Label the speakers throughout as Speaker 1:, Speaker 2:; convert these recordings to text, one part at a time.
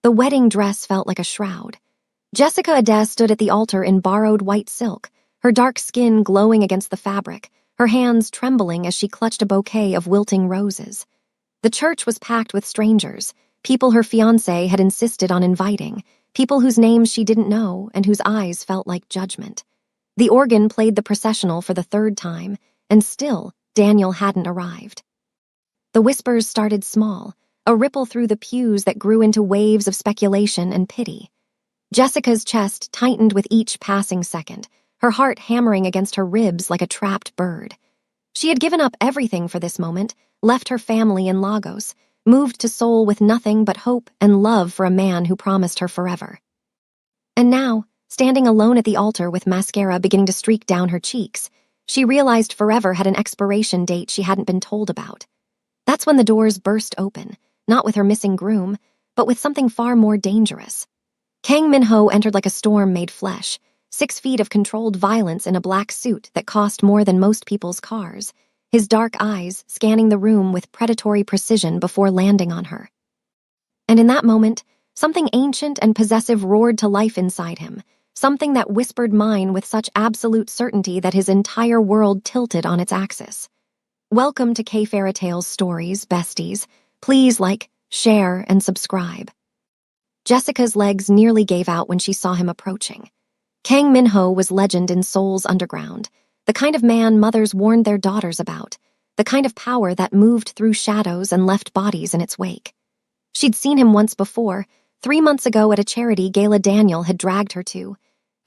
Speaker 1: The wedding dress felt like a shroud. Jessica Ade stood at the altar in borrowed white silk, her dark skin glowing against the fabric, her hands trembling as she clutched a bouquet of wilting roses. The church was packed with strangers, people her fiancé had insisted on inviting, people whose names she didn't know and whose eyes felt like judgment. The organ played the processional for the third time, and still Daniel hadn't arrived. The whispers started small, a ripple through the pews that grew into waves of speculation and pity. Jessica's chest tightened with each passing second, her heart hammering against her ribs like a trapped bird. She had given up everything for this moment, left her family in Lagos, moved to Seoul with nothing but hope and love for a man who promised her forever. And now, standing alone at the altar with mascara beginning to streak down her cheeks, she realized forever had an expiration date she hadn't been told about. That's when the doors burst open, not with her missing groom, but with something far more dangerous. Kang Min-ho entered like a storm made flesh, 6 feet of controlled violence in a black suit that cost more than most people's cars, his dark eyes scanning the room with predatory precision before landing on her. And in that moment, something ancient and possessive roared to life inside him, something that whispered mine with such absolute certainty that his entire world tilted on its axis. Welcome to K Fairy Tales Stories, besties. Please like, share, and subscribe. Jessica's legs nearly gave out when she saw him approaching. Kang Min-ho was legend in Seoul's underground, the kind of man mothers warned their daughters about, the kind of power that moved through shadows and left bodies in its wake. She'd seen him once before, 3 months ago at a charity gala Daniel had dragged her to,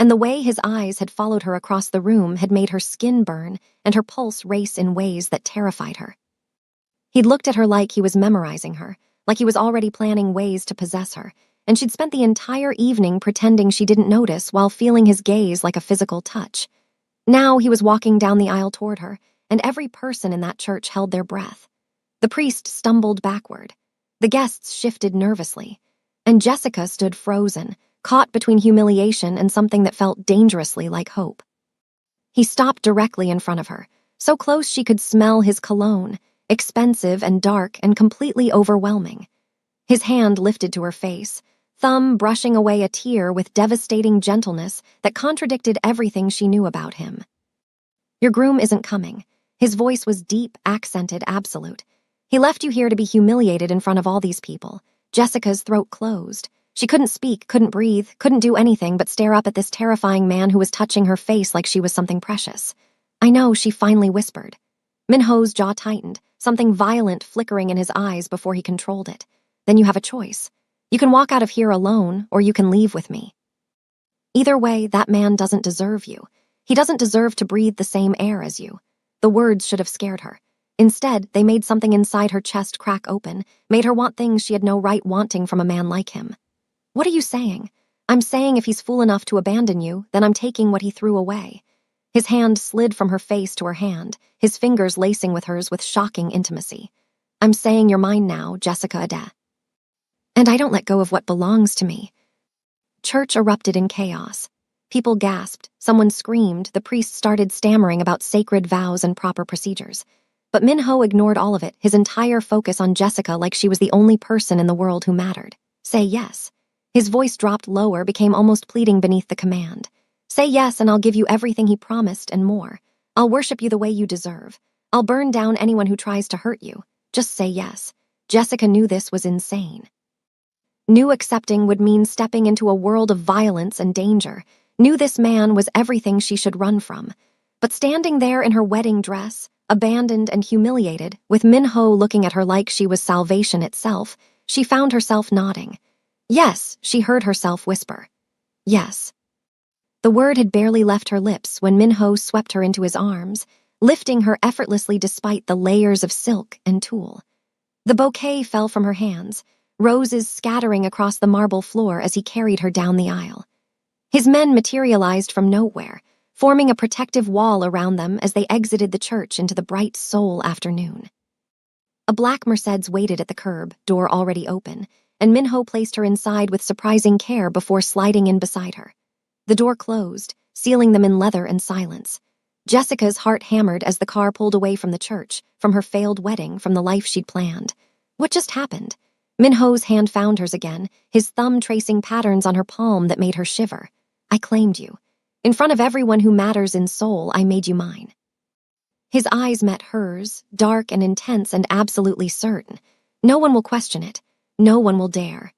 Speaker 1: and the way his eyes had followed her across the room had made her skin burn and her pulse race in ways that terrified her. He'd looked at her like he was memorizing her, like he was already planning ways to possess her, and she'd spent the entire evening pretending she didn't notice while feeling his gaze like a physical touch. Now he was walking down the aisle toward her, and every person in that church held their breath. The priest stumbled backward. The guests shifted nervously, and Jessica stood frozen, caught between humiliation and something that felt dangerously like hope. He stopped directly in front of her, so close she could smell his cologne, expensive and dark and completely overwhelming. His hand lifted to her face, thumb brushing away a tear with devastating gentleness that contradicted everything she knew about him. "Your groom isn't coming." His voice was deep, accented, absolute. "He left you here to be humiliated in front of all these people." Jessica's throat closed. She couldn't speak, couldn't breathe, couldn't do anything but stare up at this terrifying man who was touching her face like she was something precious. "I know," she finally whispered. Min-ho's jaw tightened, something violent flickering in his eyes before he controlled it. "Then you have a choice. You can walk out of here alone, or you can leave with me. Either way, that man doesn't deserve you. He doesn't deserve to breathe the same air as you." The words should have scared her. Instead, they made something inside her chest crack open, made her want things she had no right wanting from a man like him. "What are you saying?" "I'm saying if he's fool enough to abandon you, then I'm taking what he threw away." His hand slid from her face to her hand, his fingers lacing with hers with shocking intimacy. "I'm saying you're mine now, Jessica Ade. And I don't let go of what belongs to me." Church erupted in chaos. People gasped, someone screamed, the priest started stammering about sacred vows and proper procedures. But Min-ho ignored all of it, his entire focus on Jessica like she was the only person in the world who mattered. "Say yes." His voice dropped lower, became almost pleading beneath the command. "Say yes and I'll give you everything he promised and more. I'll worship you the way you deserve. I'll burn down anyone who tries to hurt you. Just say yes." Jessica knew this was insane. Knew accepting would mean stepping into a world of violence and danger. Knew this man was everything she should run from. But standing there in her wedding dress, abandoned and humiliated, with Min-ho looking at her like she was salvation itself, she found herself nodding. "Yes," she heard herself whisper. "Yes." The word had barely left her lips when Min-ho swept her into his arms, lifting her effortlessly despite the layers of silk and tulle. The bouquet fell from her hands, roses scattering across the marble floor as he carried her down the aisle. His men materialized from nowhere, forming a protective wall around them as they exited the church into the bright Seoul afternoon. A black Mercedes waited at the curb, door already open, and Min-ho placed her inside with surprising care before sliding in beside her. The door closed, sealing them in leather and silence. Jessica's heart hammered as the car pulled away from the church, from her failed wedding, from the life she'd planned. What just happened? Minho's hand found hers again, his thumb tracing patterns on her palm that made her shiver. I claimed you. In front of everyone who matters in soul, I made you mine. His eyes met hers, dark and intense and absolutely certain. No one will question it. No one will dare.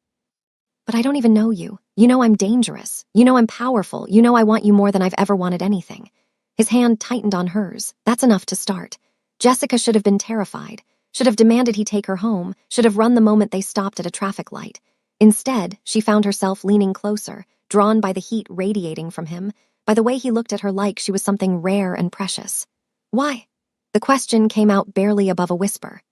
Speaker 1: But I don't even know you. You know I'm dangerous. You know I'm powerful. You know I want you more than I've ever wanted anything. His hand tightened on hers. That's enough to start. Jessica should have been terrified, should have demanded he take her home, should have run the moment they stopped at a traffic light. Instead, she found herself leaning closer, drawn by the heat radiating from him, by the way he looked at her like she was something rare and precious. Why? The question came out barely above a whisper.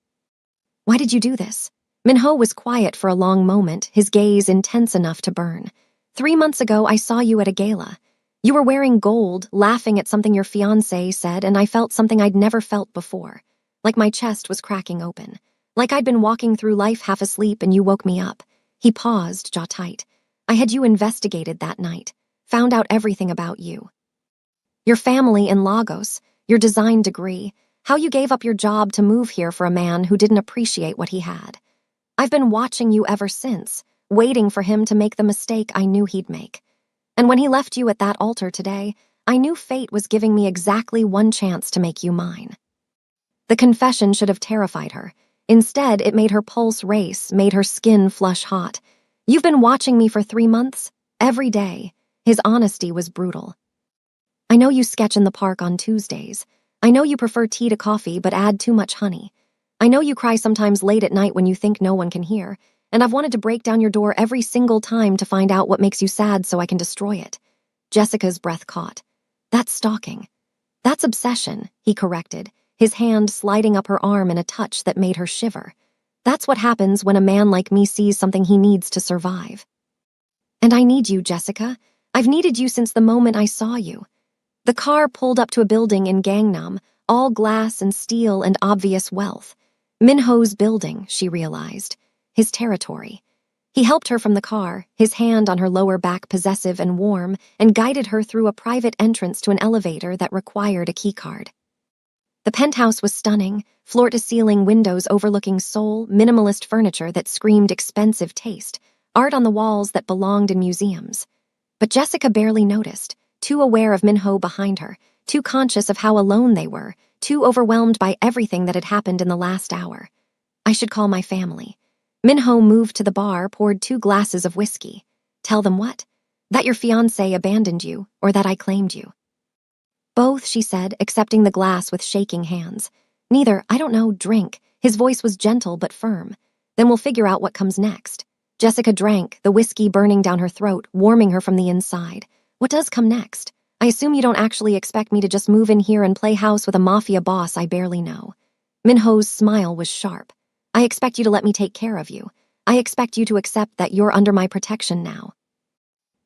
Speaker 1: Why did you do this? Minho was quiet for a long moment, his gaze intense enough to burn. 3 months ago, I saw you at a gala. You were wearing gold, laughing at something your fiancé said, and I felt something I'd never felt before. Like my chest was cracking open. Like I'd been walking through life half asleep and you woke me up. He paused, jaw tight. I had you investigated that night. Found out everything about you. Your family in Lagos, your design degree, how you gave up your job to move here for a man who didn't appreciate what he had. I've been watching you ever since, waiting for him to make the mistake I knew he'd make. And when he left you at that altar today, I knew fate was giving me exactly one chance to make you mine. The confession should have terrified her. Instead, it made her pulse race, made her skin flush hot. You've been watching me for 3 months? Every day. His honesty was brutal. I know you sketch in the park on Tuesdays. I know you prefer tea to coffee but add too much honey. I know you cry sometimes late at night when you think no one can hear, and I've wanted to break down your door every single time to find out what makes you sad so I can destroy it. Jessica's breath caught. That's stalking. That's obsession, he corrected, his hand sliding up her arm in a touch that made her shiver. That's what happens when a man like me sees something he needs to survive. And I need you, Jessica. I've needed you since the moment I saw you. The car pulled up to a building in Gangnam, all glass and steel and obvious wealth. Minho's building, she realized. His territory. He helped her from the car, his hand on her lower back possessive and warm, and guided her through a private entrance to an elevator that required a keycard. The penthouse was stunning, floor-to-ceiling windows overlooking Seoul, minimalist furniture that screamed expensive taste, art on the walls that belonged in museums. But Jessica barely noticed, too aware of Minho behind her, too conscious of how alone they were, too overwhelmed by everything that had happened in the last hour. I should call my family. Minho moved to the bar, poured 2 glasses of whiskey. Tell them what? That your fiancé abandoned you, or that I claimed you. Both, she said, accepting the glass with shaking hands. Neither, I don't know, drink. His voice was gentle but firm. Then we'll figure out what comes next. Jessica drank, the whiskey burning down her throat, warming her from the inside. What does come next? I assume you don't actually expect me to just move in here and play house with a mafia boss I barely know. Minho's smile was sharp. I expect you to let me take care of you. I expect you to accept that you're under my protection now.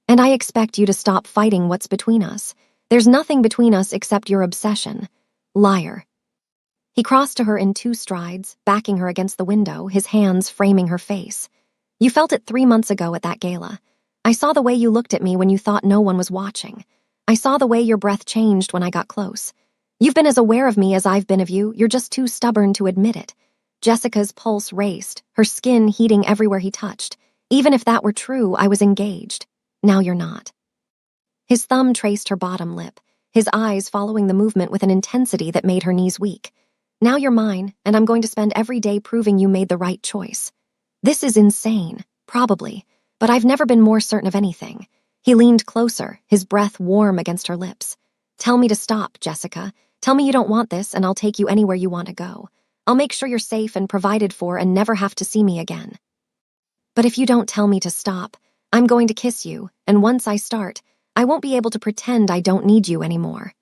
Speaker 1: And I expect you to stop fighting what's between us. There's nothing between us except your obsession. Liar. He crossed to her in 2 strides, backing her against the window, his hands framing her face. You felt it 3 months ago at that gala. I saw the way you looked at me when you thought no one was watching. I saw the way your breath changed when I got close. You've been as aware of me as I've been of you, you're just too stubborn to admit it. Jessica's pulse raced, her skin heating everywhere he touched. Even if that were true, I was engaged. Now you're not. His thumb traced her bottom lip, his eyes following the movement with an intensity that made her knees weak. Now you're mine, and I'm going to spend every day proving you made the right choice. This is insane, probably, but I've never been more certain of anything. He leaned closer, his breath warm against her lips. Tell me to stop, Jessica. Tell me you don't want this, and I'll take you anywhere you want to go. I'll make sure you're safe and provided for and never have to see me again. But if you don't tell me to stop, I'm going to kiss you, and once I start, I won't be able to pretend I don't need you anymore.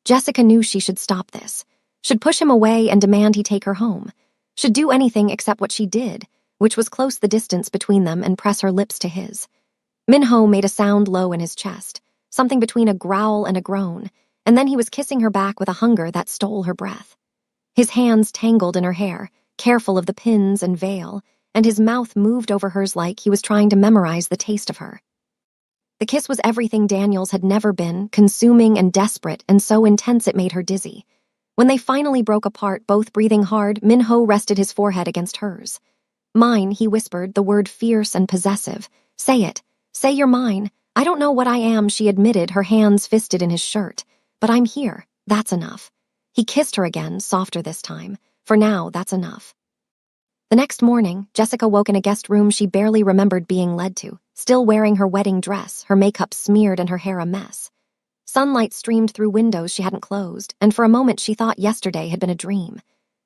Speaker 1: Jessica knew she should stop this, should push him away and demand he take her home, should do anything except what she did, which was close the distance between them and press her lips to his. Minho made a sound low in his chest, something between a growl and a groan, and then he was kissing her back with a hunger that stole her breath. His hands tangled in her hair, careful of the pins and veil, and his mouth moved over hers like he was trying to memorize the taste of her. The kiss was everything Daniels had never been, consuming and desperate, and so intense it made her dizzy. When they finally broke apart, both breathing hard, Minho rested his forehead against hers. Mine, he whispered, the word fierce and possessive. Say it. Say you're mine. I don't know what I am, she admitted, her hands fisted in his shirt. But I'm here. That's enough. He kissed her again, softer this time. For now, that's enough. The next morning, Jessica woke in a guest room she barely remembered being led to, still wearing her wedding dress, her makeup smeared and her hair a mess. Sunlight streamed through windows she hadn't closed, and for a moment she thought yesterday had been a dream.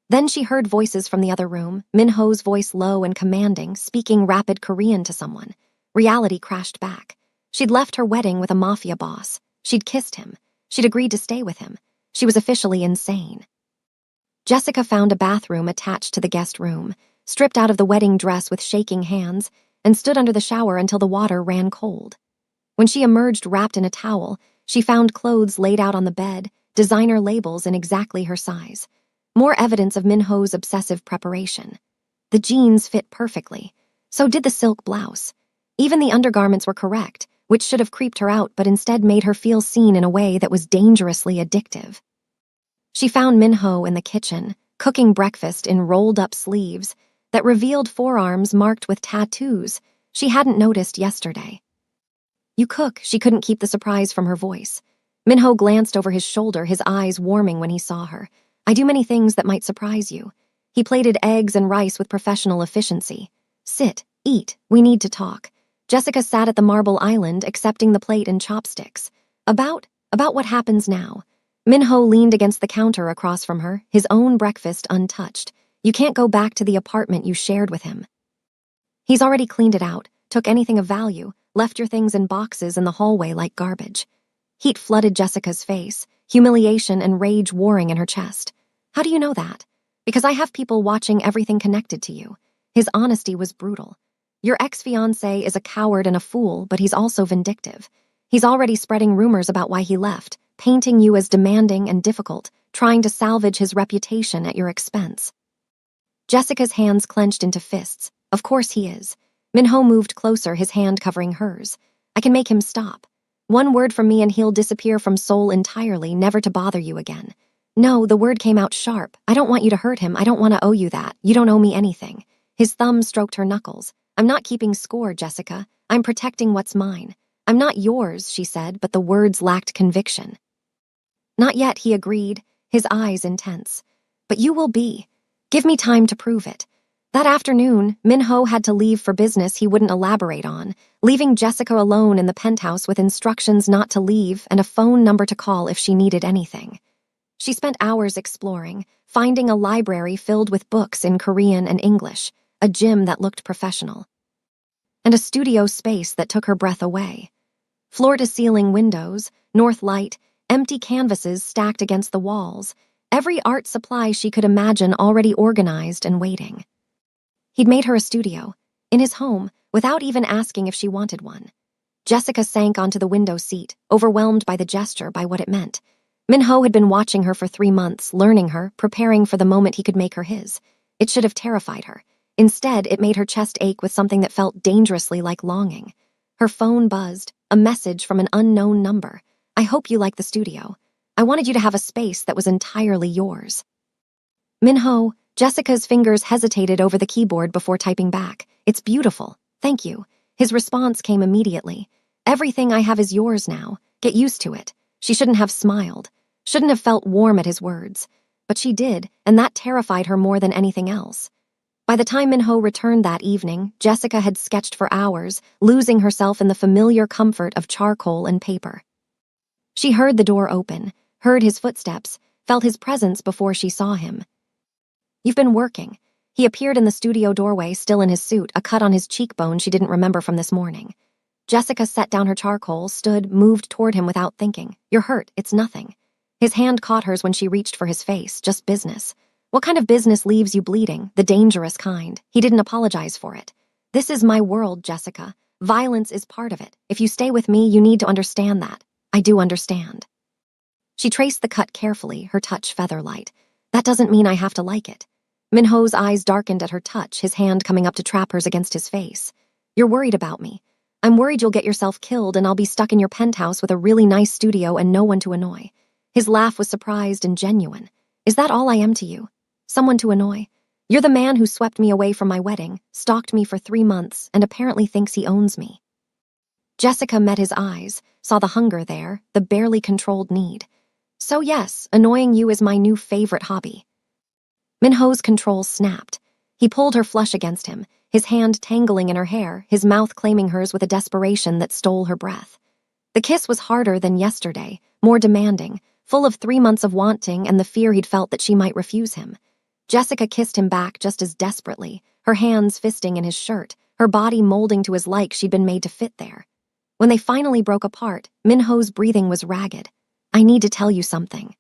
Speaker 1: Then she heard voices from the other room, Minho's voice low and commanding, speaking rapid Korean to someone. Reality crashed back. She'd left her wedding with a Mafia boss. She'd kissed him. She'd agreed to stay with him. She was officially insane. Jessica found a bathroom attached to the guest room, stripped out of the wedding dress with shaking hands, and stood under the shower until the water ran cold. When she emerged wrapped in a towel, she found clothes laid out on the bed, designer labels in exactly her size. More evidence of Minho's obsessive preparation. The jeans fit perfectly. So did the silk blouse. Even the undergarments were correct, which should have creeped her out but instead made her feel seen in a way that was dangerously addictive. She found Minho in the kitchen, cooking breakfast in rolled-up sleeves that revealed forearms marked with tattoos she hadn't noticed yesterday. You cook, she couldn't keep the surprise from her voice. Minho glanced over his shoulder, his eyes warming when he saw her. I do many things that might surprise you. He plated eggs and rice with professional efficiency. Sit, eat, we need to talk. Jessica sat at the marble island, accepting the plate and chopsticks. About what happens now. Minho leaned against the counter across from her, his own breakfast untouched. You can't go back to the apartment you shared with him. He's already cleaned it out, took anything of value, left your things in boxes in the hallway like garbage. Heat flooded Jessica's face, humiliation and rage warring in her chest. How do you know that? Because I have people watching everything connected to you. His honesty was brutal. Your ex-fiancé is a coward and a fool, but he's also vindictive. He's already spreading rumors about why he left, painting you as demanding and difficult, trying to salvage his reputation at your expense. Jessica's hands clenched into fists. Of course he is. Minho moved closer, his hand covering hers. I can make him stop. One word from me and he'll disappear from Seoul entirely, never to bother you again. No, the word came out sharp. I don't want you to hurt him. I don't want to owe you that. You don't owe me anything. His thumb stroked her knuckles. I'm not keeping score, Jessica. I'm protecting what's mine. I'm not yours, she said, but the words lacked conviction. Not yet, he agreed, his eyes intense. But you will be. Give me time to prove it. That afternoon, Minho had to leave for business he wouldn't elaborate on, leaving Jessica alone in the penthouse with instructions not to leave and a phone number to call if she needed anything. She spent hours exploring, finding a library filled with books in Korean and English, a gym that looked professional, and a studio space that took her breath away. Floor-to-ceiling windows, north light, empty canvases stacked against the walls, every art supply she could imagine already organized and waiting. He'd made her a studio, in his home, without even asking if she wanted one. Jessica sank onto the window seat, overwhelmed by the gesture, by what it meant. Minho had been watching her for 3 months, learning her, preparing for the moment he could make her his. It should have terrified her. Instead, it made her chest ache with something that felt dangerously like longing. Her phone buzzed, a message from an unknown number. I hope you like the studio. I wanted you to have a space that was entirely yours. Minho, Jessica's fingers hesitated over the keyboard before typing back. It's beautiful. Thank you. His response came immediately. Everything I have is yours now. Get used to it. She shouldn't have smiled. Shouldn't have felt warm at his words. But she did, and that terrified her more than anything else. By the time Minho returned that evening, Jessica had sketched for hours, losing herself in the familiar comfort of charcoal and paper. She heard the door open, heard his footsteps, felt his presence before she saw him. You've been working. He appeared in the studio doorway, still in his suit, a cut on his cheekbone she didn't remember from this morning. Jessica set down her charcoal, stood, moved toward him without thinking. You're hurt, it's nothing. His hand caught hers when she reached for his face, just business. What kind of business leaves you bleeding? The dangerous kind. He didn't apologize for it. This is my world, Jessica. Violence is part of it. If you stay with me, you need to understand that. I do understand. She traced the cut carefully, her touch feather-light. That doesn't mean I have to like it. Minho's eyes darkened at her touch, his hand coming up to trap hers against his face. You're worried about me. I'm worried you'll get yourself killed and I'll be stuck in your penthouse with a really nice studio and no one to annoy. His laugh was surprised and genuine. Is that all I am to you? Someone to annoy? You're the man who swept me away from my wedding, stalked me for 3 months, and apparently thinks he owns me. Jessica met his eyes, saw the hunger there, the barely controlled need. So yes, annoying you is my new favorite hobby. Minho's control snapped. He pulled her flush against him, his hand tangling in her hair, his mouth claiming hers with a desperation that stole her breath. The kiss was harder than yesterday, more demanding, full of 3 months of wanting and the fear he'd felt that she might refuse him. Jessica kissed him back just as desperately, her hands fisting in his shirt, her body molding to his like she'd been made to fit there. When they finally broke apart, Minho's breathing was ragged. I need to tell you something.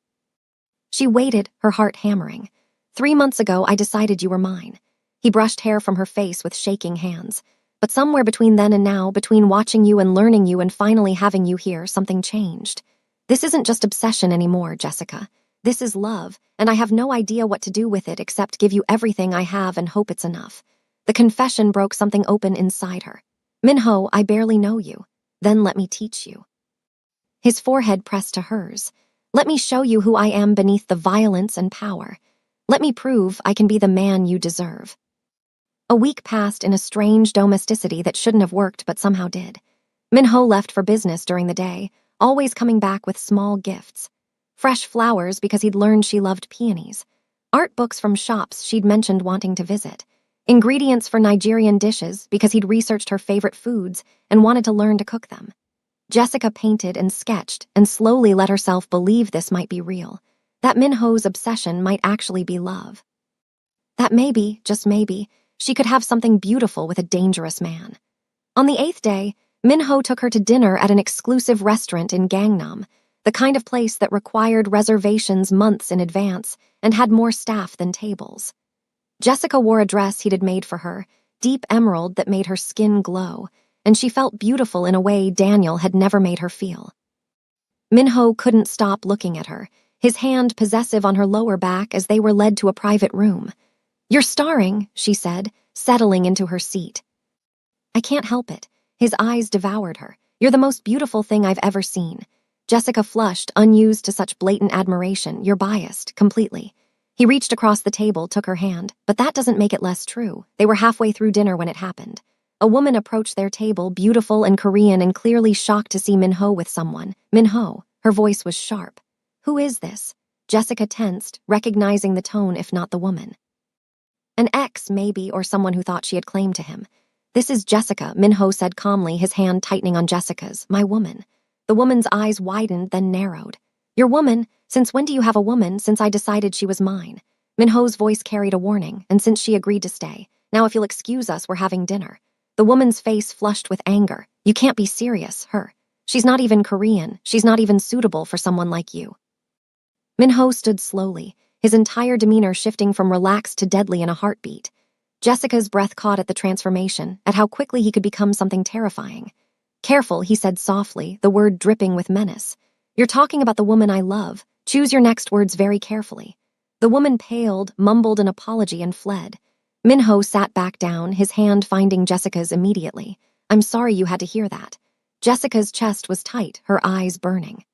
Speaker 1: She waited, her heart hammering. 3 months ago, I decided you were mine. He brushed hair from her face with shaking hands. But somewhere between then and now, between watching you and learning you and finally having you here, something changed. This isn't just obsession anymore, Jessica. This is love, and I have no idea what to do with it except give you everything I have and hope it's enough. The confession broke something open inside her. Minho, I barely know you. Then let me teach you. His forehead pressed to hers. Let me show you who I am beneath the violence and power. Let me prove I can be the man you deserve. A week passed in a strange domesticity that shouldn't have worked but somehow did. Minho left for business during the day, always coming back with small gifts. Fresh flowers because he'd learned she loved peonies. Art books from shops she'd mentioned wanting to visit. Ingredients for Nigerian dishes because he'd researched her favorite foods and wanted to learn to cook them. Jessica painted and sketched and slowly let herself believe this might be real, that Minho's obsession might actually be love. That maybe, just maybe, she could have something beautiful with a dangerous man. On the 8th day, Minho took her to dinner at an exclusive restaurant in Gangnam, the kind of place that required reservations months in advance and had more staff than tables. Jessica wore a dress he'd had made for her, deep emerald that made her skin glow, and she felt beautiful in a way Daniel had never made her feel. Minho couldn't stop looking at her, his hand possessive on her lower back as they were led to a private room. You're starring, she said, settling into her seat. I can't help it. His eyes devoured her. You're the most beautiful thing I've ever seen. Jessica flushed, unused to such blatant admiration. You're biased, completely. He reached across the table, took her hand, but that doesn't make it less true. They were halfway through dinner when it happened. A woman approached their table, beautiful and Korean and clearly shocked to see Minho with someone. Minho, her voice was sharp. Who is this? Jessica tensed, recognizing the tone if not the woman. An ex, maybe, or someone who thought she had claimed to him. This is Jessica, Minho said calmly, his hand tightening on Jessica's. My woman. The woman's eyes widened, then narrowed. Your woman? Since when do you have a woman? Since I decided she was mine. Minho's voice carried a warning, and since she agreed to stay. Now if you'll excuse us, we're having dinner. The woman's face flushed with anger. You can't be serious, her. She's not even Korean. She's not even suitable for someone like you. Minho stood slowly, his entire demeanor shifting from relaxed to deadly in a heartbeat. Jessica's breath caught at the transformation, at how quickly he could become something terrifying. Careful, he said softly, the word dripping with menace. You're talking about the woman I love. Choose your next words very carefully. The woman paled, mumbled an apology, and fled. Minho sat back down, his hand finding Jessica's immediately. I'm sorry you had to hear that. Jessica's chest was tight, her eyes burning.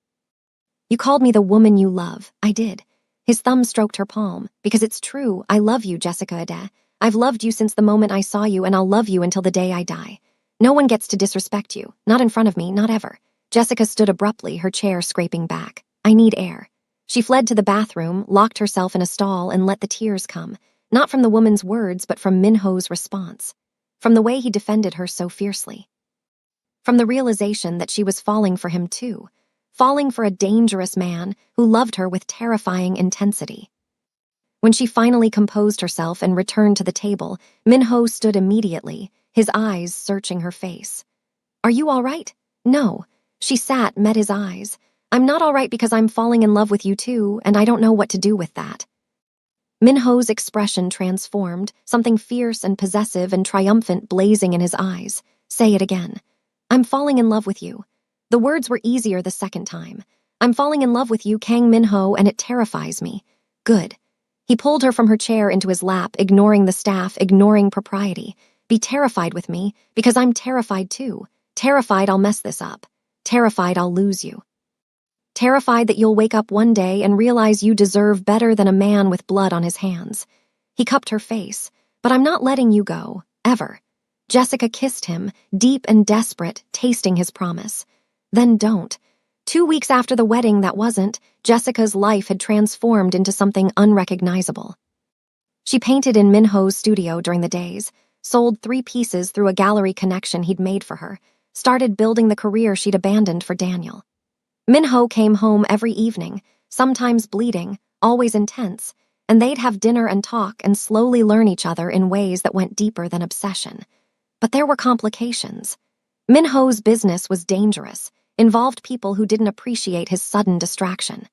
Speaker 1: You called me the woman you love. I did. His thumb stroked her palm. Because it's true, I love you, Jessica Ade. I've loved you since the moment I saw you, and I'll love you until the day I die. No one gets to disrespect you. Not in front of me, not ever. Jessica stood abruptly, her chair scraping back. I need air. She fled to the bathroom, locked herself in a stall, and let the tears come. Not from the woman's words, but from Minho's response. From the way he defended her so fiercely. From the realization that she was falling for him too. Falling for a dangerous man who loved her with terrifying intensity. When she finally composed herself and returned to the table, Minho stood immediately, his eyes searching her face. Are you all right? No. She sat, met his eyes. I'm not all right because I'm falling in love with you too, and I don't know what to do with that. Minho's expression transformed, something fierce and possessive and triumphant blazing in his eyes. Say it again. I'm falling in love with you. The words were easier the second time. I'm falling in love with you, Kang Minho, and it terrifies me. Good. He pulled her from her chair into his lap, ignoring the staff, ignoring propriety. Be terrified with me, because I'm terrified too. Terrified I'll mess this up. Terrified I'll lose you. Terrified that you'll wake up one day and realize you deserve better than a man with blood on his hands. He cupped her face. "But I'm not letting you go, ever." Jessica kissed him, deep and desperate, tasting his promise. "Then don't." 2 weeks after the wedding that wasn't, Jessica's life had transformed into something unrecognizable. She painted in Minho's studio during the days, sold 3 pieces through a gallery connection he'd made for her, started building the career she'd abandoned for Daniel. Minho came home every evening, sometimes bleeding, always intense, and they'd have dinner and talk and slowly learn each other in ways that went deeper than obsession. But there were complications. Minho's business was dangerous, involved people who didn't appreciate his sudden distraction.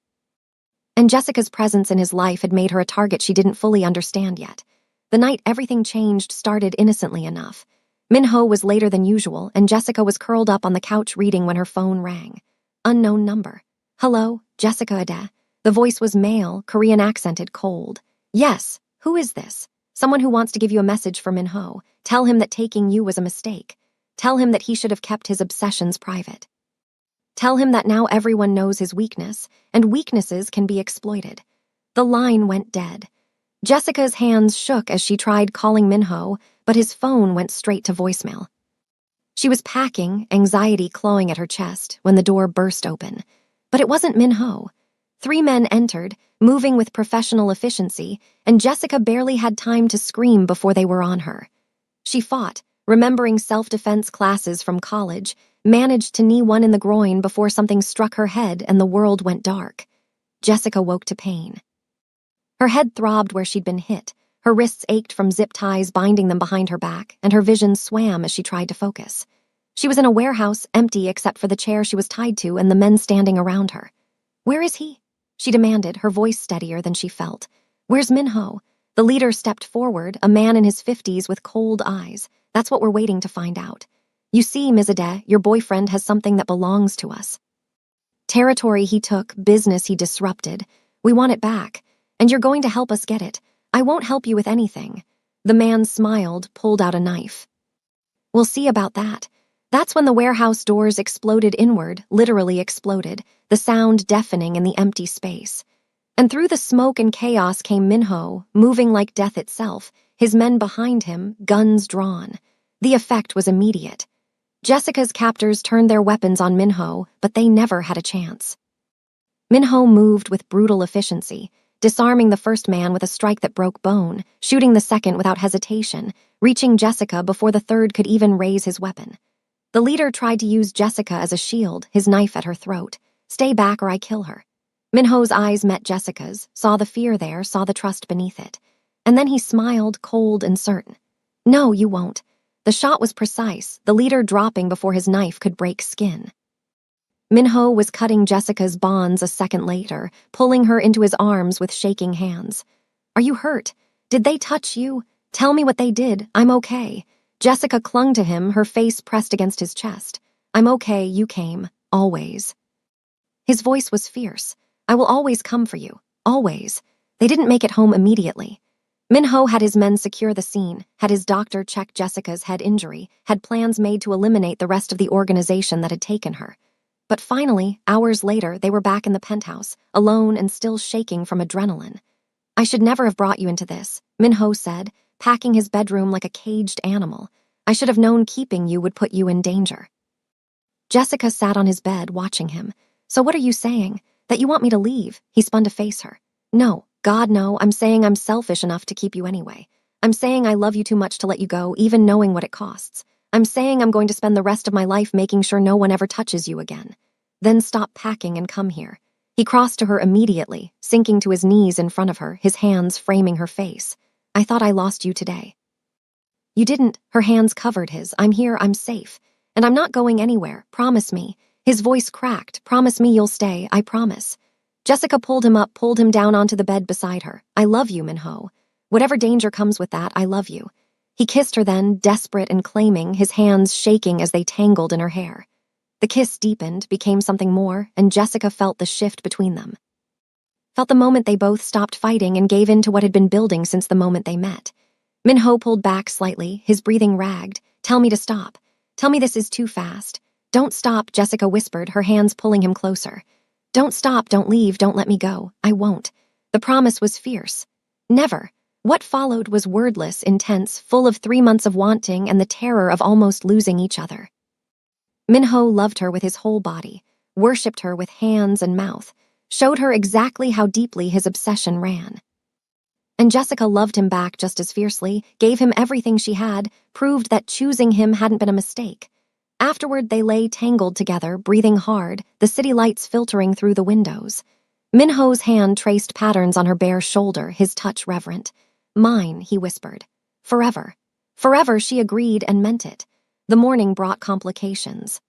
Speaker 1: And Jessica's presence in his life had made her a target she didn't fully understand yet. The night everything changed started innocently enough. Minho was later than usual, and Jessica was curled up on the couch reading when her phone rang. Unknown number. "Hello, Jessica Ade." The voice was male, Korean accented, cold. "Yes, who is this?" "Someone who wants to give you a message for Minho. Tell him that taking you was a mistake. Tell him that he should have kept his obsessions private. Tell him that now everyone knows his weakness, and weaknesses can be exploited." The line went dead. Jessica's hands shook as she tried calling Minho, but his phone went straight to voicemail. She was packing, anxiety clawing at her chest, when the door burst open. But it wasn't Minho. 3 men entered, moving with professional efficiency, and Jessica barely had time to scream before they were on her. She fought, remembering self-defense classes from college, managed to knee one in the groin before something struck her head and the world went dark. Jessica woke to pain. Her head throbbed where she'd been hit, her wrists ached from zip ties binding them behind her back, and her vision swam as she tried to focus. She was in a warehouse, empty except for the chair she was tied to and the men standing around her. "Where is he?" she demanded, her voice steadier than she felt. "Where's Minho?" The leader stepped forward, a man in his 50s with cold eyes. "That's what we're waiting to find out. You see, Ms. Ade, your boyfriend has something that belongs to us. Territory he took, business he disrupted. We want it back, and you're going to help us get it. I won't help you with anything." The man smiled, pulled out a knife. "We'll see about that." That's when the warehouse doors exploded inward, literally exploded, the sound deafening in the empty space. And through the smoke and chaos came Minho, moving like death itself, his men behind him, guns drawn. The effect was immediate. Jessica's captors turned their weapons on Minho, but they never had a chance. Minho moved with brutal efficiency, disarming the first man with a strike that broke bone, shooting the second without hesitation, reaching Jessica before the third could even raise his weapon. The leader tried to use Jessica as a shield, his knife at her throat. "Stay back or I kill her." Minho's eyes met Jessica's, saw the fear there, saw the trust beneath it. And then he smiled, cold and certain. "No, you won't." The shot was precise, the leader dropping before his knife could break skin. Minho was cutting Jessica's bonds a second later, pulling her into his arms with shaking hands. "Are you hurt? Did they touch you? Tell me what they did. I'm okay." Jessica clung to him, her face pressed against his chest. "I'm okay, you came. Always." His voice was fierce. "I will always come for you. Always." They didn't make it home immediately. Minho had his men secure the scene, had his doctor check Jessica's head injury, had plans made to eliminate the rest of the organization that had taken her. But finally, hours later, they were back in the penthouse, alone and still shaking from adrenaline. "I should never have brought you into this," Minho said, packing his bedroom like a caged animal. "I should have known keeping you would put you in danger." Jessica sat on his bed, watching him. "So what are you saying? That you want me to leave?" He spun to face her. "No, God, no, I'm saying I'm selfish enough to keep you anyway. I'm saying I love you too much to let you go, even knowing what it costs. I'm saying I'm going to spend the rest of my life making sure no one ever touches you again. Then stop packing and come here." He crossed to her immediately, sinking to his knees in front of her, his hands framing her face. "I thought I lost you today." "You didn't." Her hands covered his. "I'm here, I'm safe. And I'm not going anywhere. Promise me." His voice cracked. "Promise me you'll stay. I promise." Jessica pulled him up, pulled him down onto the bed beside her. "I love you, Minho. Whatever danger comes with that, I love you." He kissed her then, desperate and claiming, his hands shaking as they tangled in her hair. The kiss deepened, became something more, and Jessica felt the shift between them. Felt the moment they both stopped fighting and gave in to what had been building since the moment they met. Minho pulled back slightly, his breathing ragged. "Tell me to stop. Tell me this is too fast." "Don't stop," Jessica whispered, her hands pulling him closer. "Don't stop, don't leave, don't let me go. I won't." The promise was fierce. "Never." What followed was wordless, intense, full of 3 months of wanting and the terror of almost losing each other. Minho loved her with his whole body, worshipped her with hands and mouth, showed her exactly how deeply his obsession ran. And Jessica loved him back just as fiercely, gave him everything she had, proved that choosing him hadn't been a mistake. Afterward, they lay tangled together, breathing hard, the city lights filtering through the windows. Minho's hand traced patterns on her bare shoulder, his touch reverent. "Mine," he whispered. "Forever." Forever, she agreed and meant it. The morning brought complications.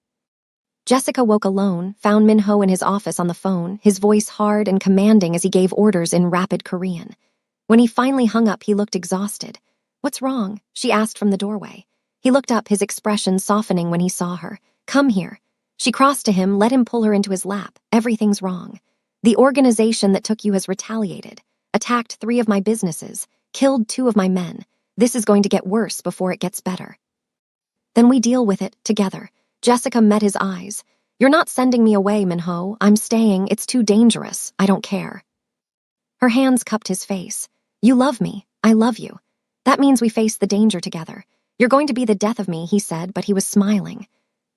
Speaker 1: Jessica woke alone, found Minho in his office on the phone, his voice hard and commanding as he gave orders in rapid Korean. When he finally hung up, he looked exhausted. "What's wrong?" she asked from the doorway. He looked up, his expression softening when he saw her. "Come here." She crossed to him, let him pull her into his lap. "Everything's wrong. The organization that took you has retaliated, attacked 3 of my businesses, killed 2 of my men. This is going to get worse before it gets better. Then we deal with it, together." Jessica met his eyes. "You're not sending me away, Minho. I'm staying. It's too dangerous. I don't care." Her hands cupped his face. "You love me. I love you. That means we face the danger together. You're going to be the death of me," he said, but he was smiling.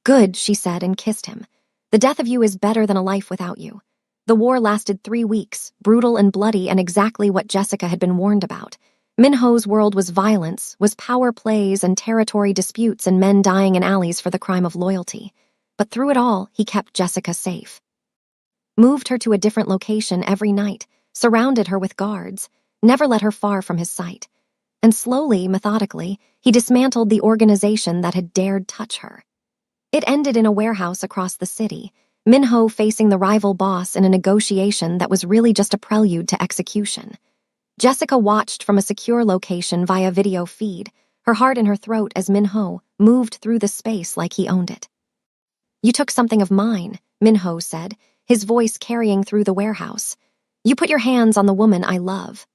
Speaker 1: "Good," she said and kissed him. "The death of you is better than a life without you." The war lasted 3 weeks, brutal and bloody, and exactly what Jessica had been warned about. Minho's world was violence, was power plays and territory disputes and men dying in alleys for the crime of loyalty. But through it all, he kept Jessica safe. Moved her to a different location every night, surrounded her with guards, never let her far from his sight. And slowly, methodically, he dismantled the organization that had dared touch her. It ended in a warehouse across the city, Minho facing the rival boss in a negotiation that was really just a prelude to execution. Jessica watched from a secure location via video feed, her heart in her throat as Minho moved through the space like he owned it. "You took something of mine," Minho said, his voice carrying through the warehouse. "You put your hands on the woman I love."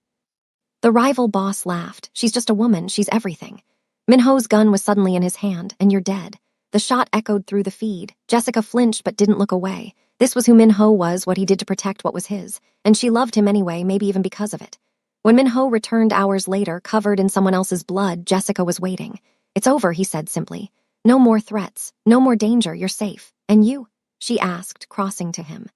Speaker 1: The rival boss laughed. "She's just a woman, she's everything." Minho's gun was suddenly in his hand, "And you're dead." The shot echoed through the feed. Jessica flinched but didn't look away. This was who Minho was, what he did to protect what was his, and she loved him anyway, maybe even because of it. When Minho returned hours later, covered in someone else's blood, Jessica was waiting. "It's over," he said simply. "No more threats, no more danger, you're safe. And you?" she asked, crossing to him.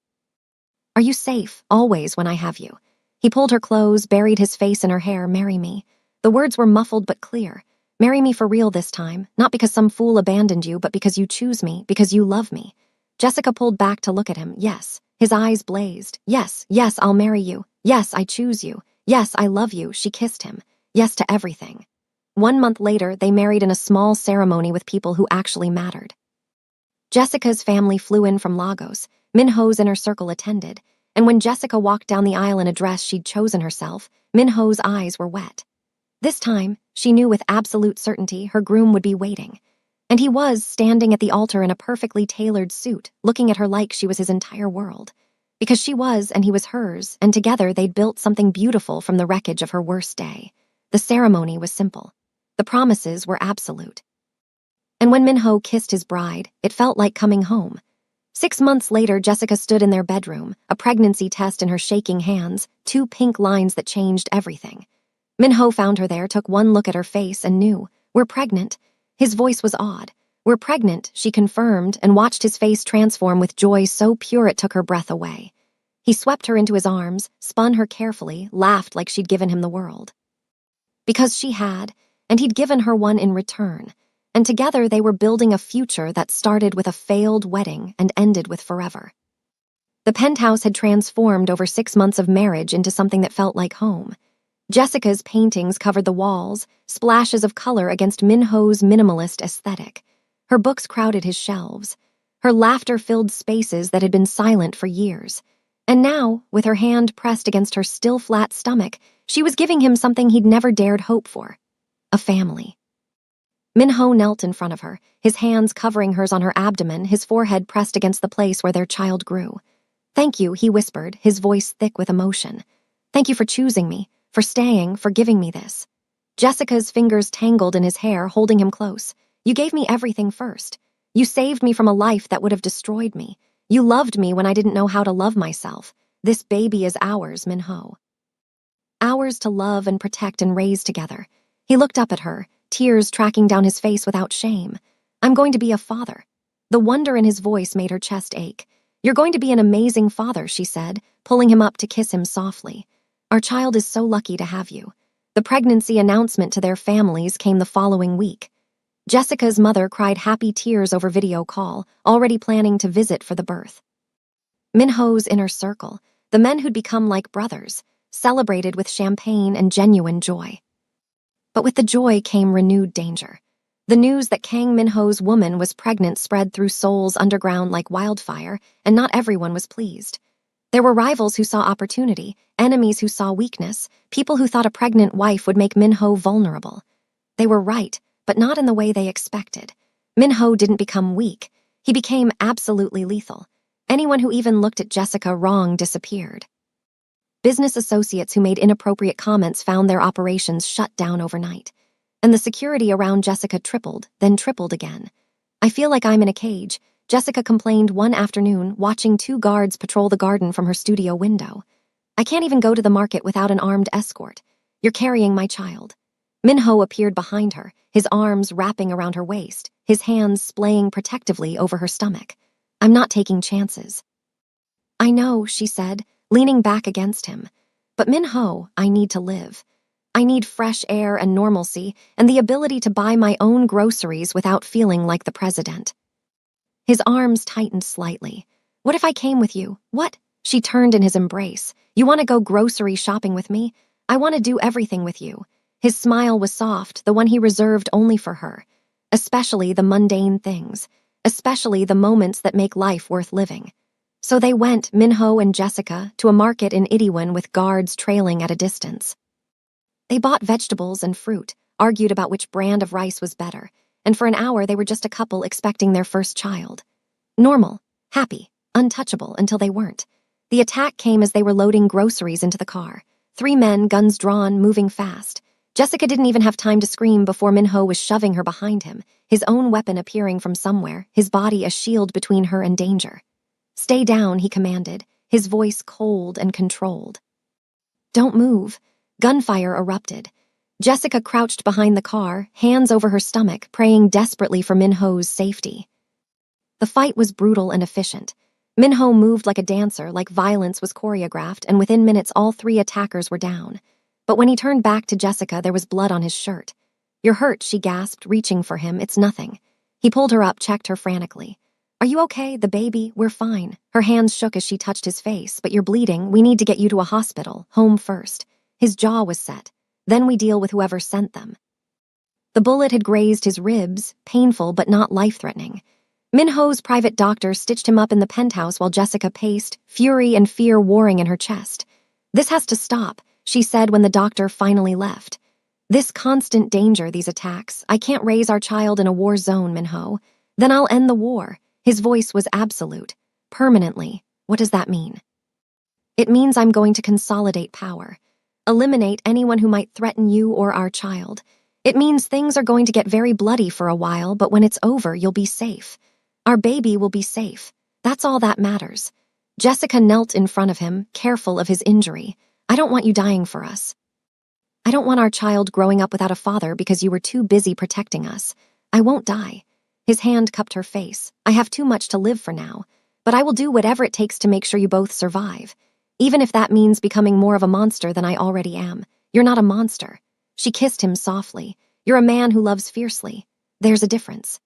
Speaker 1: "Are you safe, always, when I have you?" He pulled her close, buried his face in her hair. "Marry me." The words were muffled but clear. "Marry me for real this time, not because some fool abandoned you, but because you choose me, because you love me." Jessica pulled back to look at him. "Yes." His eyes blazed. "Yes, yes, I'll marry you. Yes, I choose you. Yes, I love you." She kissed him. Yes to everything. 1 month later, they married in a small ceremony with people who actually mattered. Jessica's family flew in from Lagos. Minho's inner circle attended. And when Jessica walked down the aisle in a dress she'd chosen herself, Minho's eyes were wet. This time, she knew with absolute certainty her groom would be waiting. And he was standing at the altar in a perfectly tailored suit, looking at her like she was his entire world. Because she was and he was hers, and together they'd built something beautiful from the wreckage of her worst day. The ceremony was simple. The promises were absolute. And when Minho kissed his bride, it felt like coming home. 6 months later, Jessica stood in their bedroom, a pregnancy test in her shaking hands, 2 pink lines that changed everything. Minho found her there, took one look at her face, and knew. "We're pregnant." His voice was awed. "We're pregnant," she confirmed, and watched his face transform with joy so pure it took her breath away. He swept her into his arms, spun her carefully, laughed like she'd given him the world. Because she had, and he'd given her one in return. And together they were building a future that started with a failed wedding and ended with forever. The penthouse had transformed over 6 months of marriage into something that felt like home. Jessica's paintings covered the walls, splashes of color against Minho's minimalist aesthetic. Her books crowded his shelves. Her laughter filled spaces that had been silent for years. And now, with her hand pressed against her still flat stomach, she was giving him something he'd never dared hope for. A family. Minho knelt in front of her, his hands covering hers on her abdomen, his forehead pressed against the place where their child grew. "Thank you," he whispered, his voice thick with emotion. "Thank you for choosing me, for staying, for giving me this." Jessica's fingers tangled in his hair, holding him close. "You gave me everything first. You saved me from a life that would have destroyed me. You loved me when I didn't know how to love myself. This baby is ours, Minho." Hours to love and protect and raise together. He looked up at her, tears tracking down his face without shame. I'm going to be a father. The wonder in his voice made her chest ache. You're going to be an amazing father, she said, pulling him up to kiss him softly. Our child is so lucky to have you. The pregnancy announcement to their families came the following week. Jessica's mother cried happy tears over video call, already planning to visit for the birth. Minho's inner circle, the men who'd become like brothers, celebrated with champagne and genuine joy. But with the joy came renewed danger. The news that Kang Minho's woman was pregnant spread through Seoul's underground like wildfire, and not everyone was pleased. There were rivals who saw opportunity, enemies who saw weakness, people who thought a pregnant wife would make Minho vulnerable. They were right, but not in the way they expected. Minho didn't become weak. He became absolutely lethal. Anyone who even looked at Jessica wrong disappeared. Business associates who made inappropriate comments found their operations shut down overnight. And the security around Jessica tripled, then tripled again. I feel like I'm in a cage, Jessica complained one afternoon, watching 2 guards patrol the garden from her studio window. I can't even go to the market without an armed escort. You're carrying my child. Minho appeared behind her, his arms wrapping around her waist, his hands splaying protectively over her stomach. I'm not taking chances. I know, she said, leaning back against him. But Minho, I need to live. I need fresh air and normalcy and the ability to buy my own groceries without feeling like the president. His arms tightened slightly. What if I came with you? What? She turned in his embrace. You want to go grocery shopping with me? I want to do everything with you. His smile was soft, the one he reserved only for her. Especially the mundane things. Especially the moments that make life worth living. So they went, Minho and Jessica, to a market in Itaewon with guards trailing at a distance. They bought vegetables and fruit, argued about which brand of rice was better, and for an hour they were just a couple expecting their first child. Normal, happy, untouchable until they weren't. The attack came as they were loading groceries into the car. 3 men, guns drawn, moving fast. Jessica didn't even have time to scream before Minho was shoving her behind him, his own weapon appearing from somewhere, his body a shield between her and danger. Stay down, he commanded, his voice cold and controlled. Don't move. Gunfire erupted. Jessica crouched behind the car, hands over her stomach, praying desperately for Minho's safety. The fight was brutal and efficient. Minho moved like a dancer, like violence was choreographed, and within minutes all 3 attackers were down. But when he turned back to Jessica, there was blood on his shirt. You're hurt, she gasped, reaching for him. It's nothing. He pulled her up, checked her frantically. Are you okay? The baby? We're fine. Her hands shook as she touched his face. But you're bleeding. We need to get you to a hospital. Home first. His jaw was set. Then we deal with whoever sent them. The bullet had grazed his ribs, painful but not life-threatening. Minho's private doctor stitched him up in the penthouse while Jessica paced, fury and fear warring in her chest. This has to stop, she said when the doctor finally left. This constant danger, these attacks. I can't raise our child in a war zone, Minho. Then I'll end the war. His voice was absolute. Permanently. What does that mean? It means I'm going to consolidate power. Eliminate anyone who might threaten you or our child. It means things are going to get very bloody for a while, but when it's over, you'll be safe. Our baby will be safe. That's all that matters. Jessica knelt in front of him, careful of his injury. I don't want you dying for us. I don't want our child growing up without a father because you were too busy protecting us. I won't die. His hand cupped her face. I have too much to live for now, but I will do whatever it takes to make sure you both survive. Even if that means becoming more of a monster than I already am. You're not a monster. She kissed him softly. You're a man who loves fiercely. There's a difference.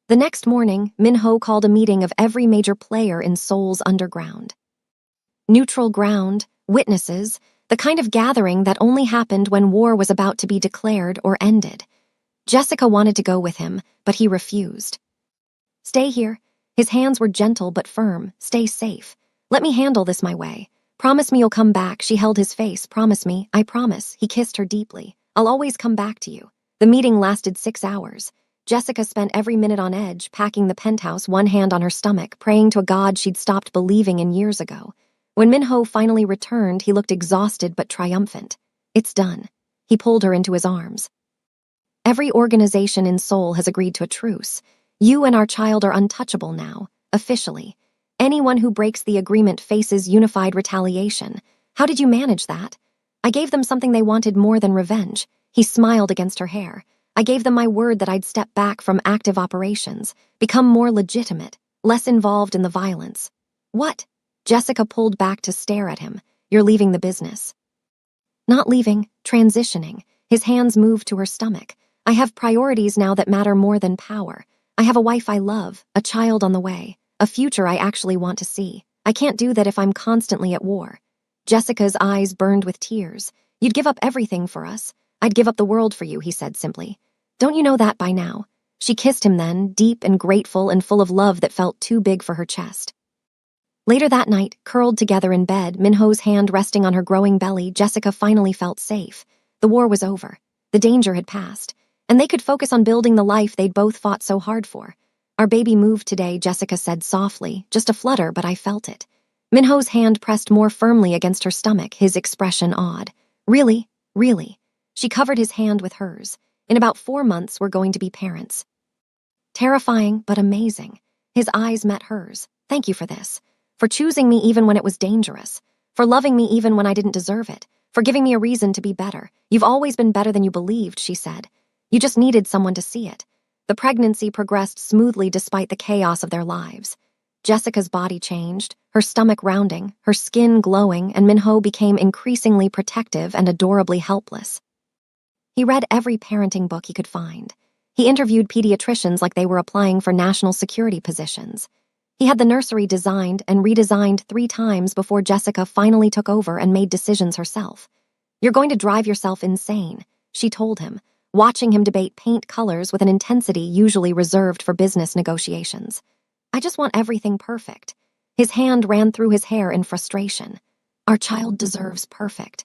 Speaker 1: The next morning, Minho called a meeting of every major player in Seoul's underground. Neutral ground, witnesses, the kind of gathering that only happened when war was about to be declared or ended. Jessica wanted to go with him, but he refused. Stay here. His hands were gentle but firm. Stay safe. Let me handle this my way. Promise me you'll come back. She held his face. Promise me. I promise. He kissed her deeply. I'll always come back to you. The meeting lasted 6 hours. Jessica spent every minute on edge, packing the penthouse, one hand on her stomach, praying to a god she'd stopped believing in years ago. When Minho finally returned, he looked exhausted but triumphant. It's done. He pulled her into his arms. Every organization in Seoul has agreed to a truce. You and our child are untouchable now, officially. Anyone who breaks the agreement faces unified retaliation. How did you manage that? I gave them something they wanted more than revenge. He smiled against her hair. I gave them my word that I'd step back from active operations, become more legitimate, less involved in the violence. What? Jessica pulled back to stare at him. You're leaving the business. Not leaving, transitioning. His hands moved to her stomach. I have priorities now that matter more than power. I have a wife I love, a child on the way, a future I actually want to see. I can't do that if I'm constantly at war. Jessica's eyes burned with tears. You'd give up everything for us. I'd give up the world for you, he said simply. Don't you know that by now? She kissed him then, deep and grateful and full of love that felt too big for her chest. Later that night, curled together in bed, Minho's hand resting on her growing belly, Jessica finally felt safe. The war was over. The danger had passed. And they could focus on building the life they'd both fought so hard for. Our baby moved today, Jessica said softly. Just a flutter, but I felt it. Minho's hand pressed more firmly against her stomach, his expression odd. Really? Really? She covered his hand with hers. In about 4 months, we're going to be parents. Terrifying, but amazing. His eyes met hers. Thank you for this. For choosing me even when it was dangerous. For loving me even when I didn't deserve it. For giving me a reason to be better. You've always been better than you believed, she said. You just needed someone to see it. The pregnancy progressed smoothly despite the chaos of their lives. Jessica's body changed, her stomach rounding, her skin glowing, and Minho became increasingly protective and adorably helpless. He read every parenting book he could find. He interviewed pediatricians like they were applying for national security positions. He had the nursery designed and redesigned 3 times before Jessica finally took over and made decisions herself. You're going to drive yourself insane, she told him, watching him debate paint colors with an intensity usually reserved for business negotiations. I just want everything perfect. His hand ran through his hair in frustration. Our child deserves perfect.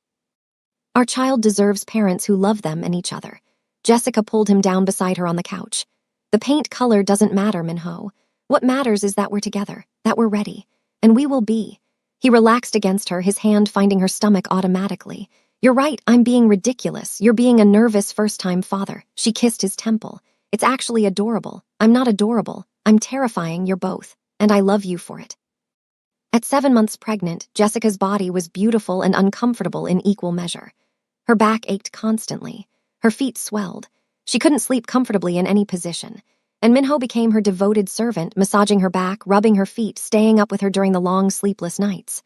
Speaker 1: Our child deserves parents who love them and each other. Jessica pulled him down beside her on the couch. The paint color doesn't matter, Minho. What matters is that we're together, that we're ready, and we will be. He relaxed against her, his hand finding her stomach automatically. You're right, I'm being ridiculous. You're being a nervous first-time father. She kissed his temple. It's actually adorable. I'm not adorable. I'm terrifying, you're both, and I love you for it. At 7 months pregnant, Jessica's body was beautiful and uncomfortable in equal measure. Her back ached constantly. Her feet swelled. She couldn't sleep comfortably in any position. And Minho became her devoted servant, massaging her back, rubbing her feet, staying up with her during the long sleepless nights.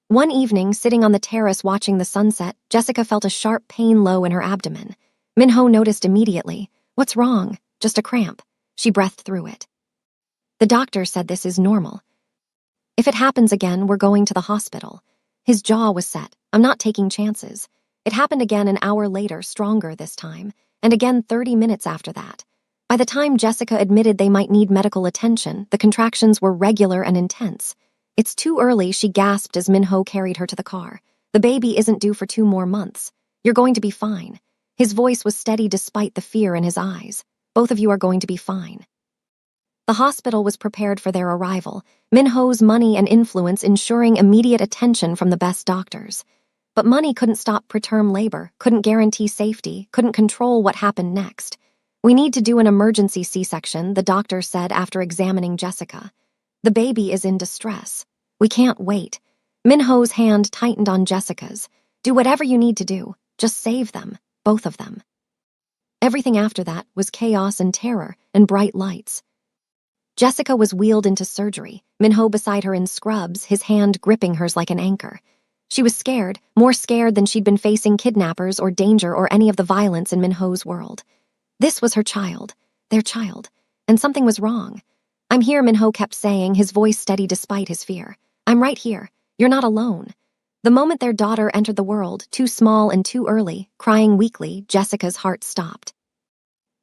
Speaker 1: One evening, sitting on the terrace watching the sunset, Jessica felt a sharp pain low in her abdomen. Minho noticed immediately. What's wrong? Just a cramp. She breathed through it. The doctor said this is normal. If it happens again, we're going to the hospital. His jaw was set. I'm not taking chances. It happened again an hour later, stronger this time, and again 30 minutes after that. By the time Jessica admitted they might need medical attention, the contractions were regular and intense. It's too early, she gasped as Minho carried her to the car. The baby isn't due for 2 more months. You're going to be fine. His voice was steady despite the fear in his eyes. Both of you are going to be fine. The hospital was prepared for their arrival, Minho's money and influence ensuring immediate attention from the best doctors. But money couldn't stop preterm labor, couldn't guarantee safety, couldn't control what happened next. We need to do an emergency C-section, the doctor said after examining Jessica. The baby is in distress. We can't wait. Minho's hand tightened on Jessica's. Do whatever you need to do. Just save them, both of them. Everything after that was chaos and terror and bright lights. Jessica was wheeled into surgery, Minho beside her in scrubs, his hand gripping hers like an anchor. She was scared, more scared than she'd been facing kidnappers or danger or any of the violence in Minho's world. This was her child, their child, and something was wrong. I'm here, Minho kept saying, his voice steady despite his fear. I'm right here. You're not alone. The moment their daughter entered the world, too small and too early, crying weakly, Jessica's heart stopped.